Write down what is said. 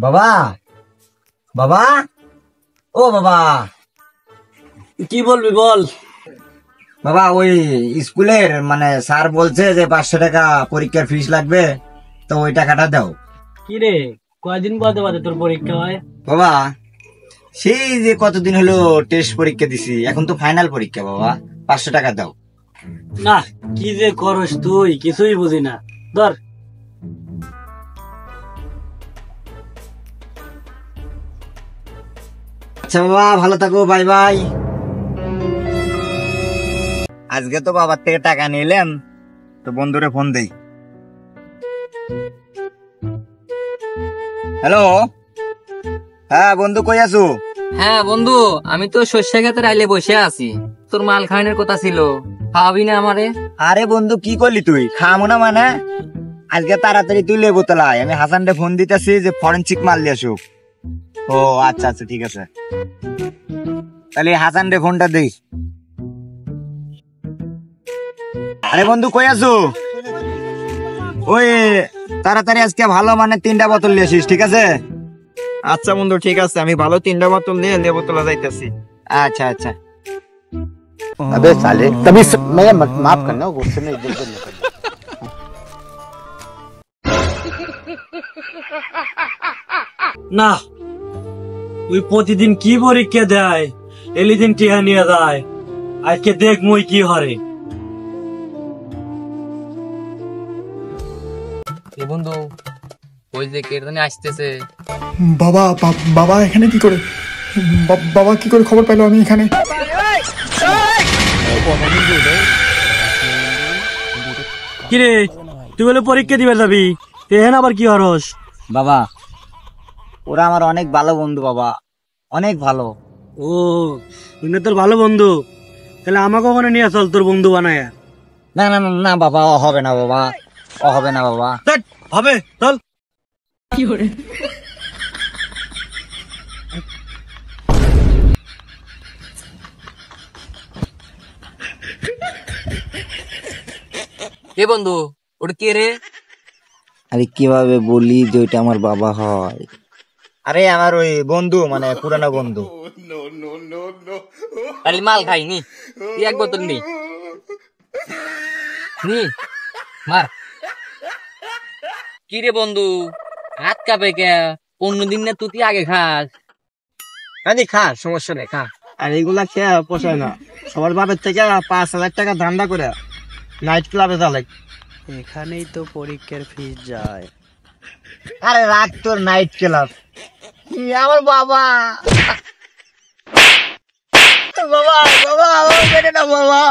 বাবা বাবা ও বাবা, কি বলবি বল। বাবা ওই স্কুলের মানে স্যার বলছে যে 500 টাকা পরীক্ষার ফিস লাগবে, তো ওই টাকাটা দাও। কি রে, কয়দিন বাদে বাদে তোর পরীক্ষা হয়? বাবা সেই যে কতদিন হলো টেস্ট পরীক্ষা দিছি, এখন তো ফাইনাল পরীক্ষা। বাবা 500 টাকা দাও। না, কি যে করস তুই, কিছুই বুঝি না। ধর। আচ্ছা বাবা, ভালো থাকো, বাই বাই। আজকে তো বাবার থেকে টাকা নিলাম, তো বন্ধুরে ফোন দেই। হ্যালো, হ্যাঁ বন্ধু, কই আছো? হ্যাঁ বন্ধু, আমি তো শস্য ক্ষেতের আইলে বসে আছি। তোর মাল খাওয়ানোর কথা ছিল, খাওয়াবি না আমারে? আরে বন্ধু, কি করলি তুই? খামো না মানে? আজকে তাড়াতাড়ি তুই লেবু তোলাই, আমি হাসানরে ফোন দিতেছি যে ফরেনসিক মাল দিয়ে আসুক। ও আচ্ছা আচ্ছা, ঠিক আছে, তাহলে হাসানরে ফোনটা দেই। আরে বন্ধু, কই আছো? ওই তাড়াতাড়ি আজকে ভালো মানে 3টা বোতল নিয়ে আসিস, ঠিক আছে? আচ্ছা বন্ধু, ঠিক আছে, আমি ভালো 3টা বোতল নিয়ে লেবু তোলা যাইতেছি। আচ্ছা আচ্ছা। अबे साले तभी मैं माफ करना, गुस्से में इधर उधर निकल। না, তুই প্রতিদিন কি পরীক্ষা দেয়, এলিদিন টিহা নিয়ে যায়। আজকে দেখ মুই কি হরে। এ বন্ধু, ওই যে কেরদানে আসতেছে। বাবা বাবা এখানে কি করে? বাবা কি করে খবর পেলো আমি এখানে? কিরে, তুই বলে পরীক্ষা দিবে যাবি, এহেন আবার কি হরস? বাবা ওরা আমার অনেক ভালো বন্ধু, বাবা অনেক ভালো। ও, উনি তোর ভালো বন্ধু, তাহলে আমাকে ওখানে নিয়ে চল তোর বন্ধু বানায়। না না না না বাবা, ও হবে না বাবা, ও হবে না বাবা। হবে, চল। এ বন্ধু, ওটা কে রে? আরে কিভাবে বলি যে ওইটা আমার বাবা হয়? আরে আমার ওই বন্ধু, মানে পুরানো বন্ধু। তাহলে মাল খাই নি, তুই এক বোতল নি নি মার। কি রে বন্ধু, হাত কাঁপে কে? অন্যদিন না তুই আগে খাস। আরে খা, সমস্যা নেই, খা। আর এগুলা খেয়ে পোষায় না। সবার বাপের থেকে 5,000 টাকা ধান্দা করে নাইট ক্লাবে চালাই। এখানেই তো পরীক্ষার ফিস যায়। আরে রাখ তোর নাইট ক্লাব, আমার বাবা। বাবা বাবা, আমার বেটে না বাবা।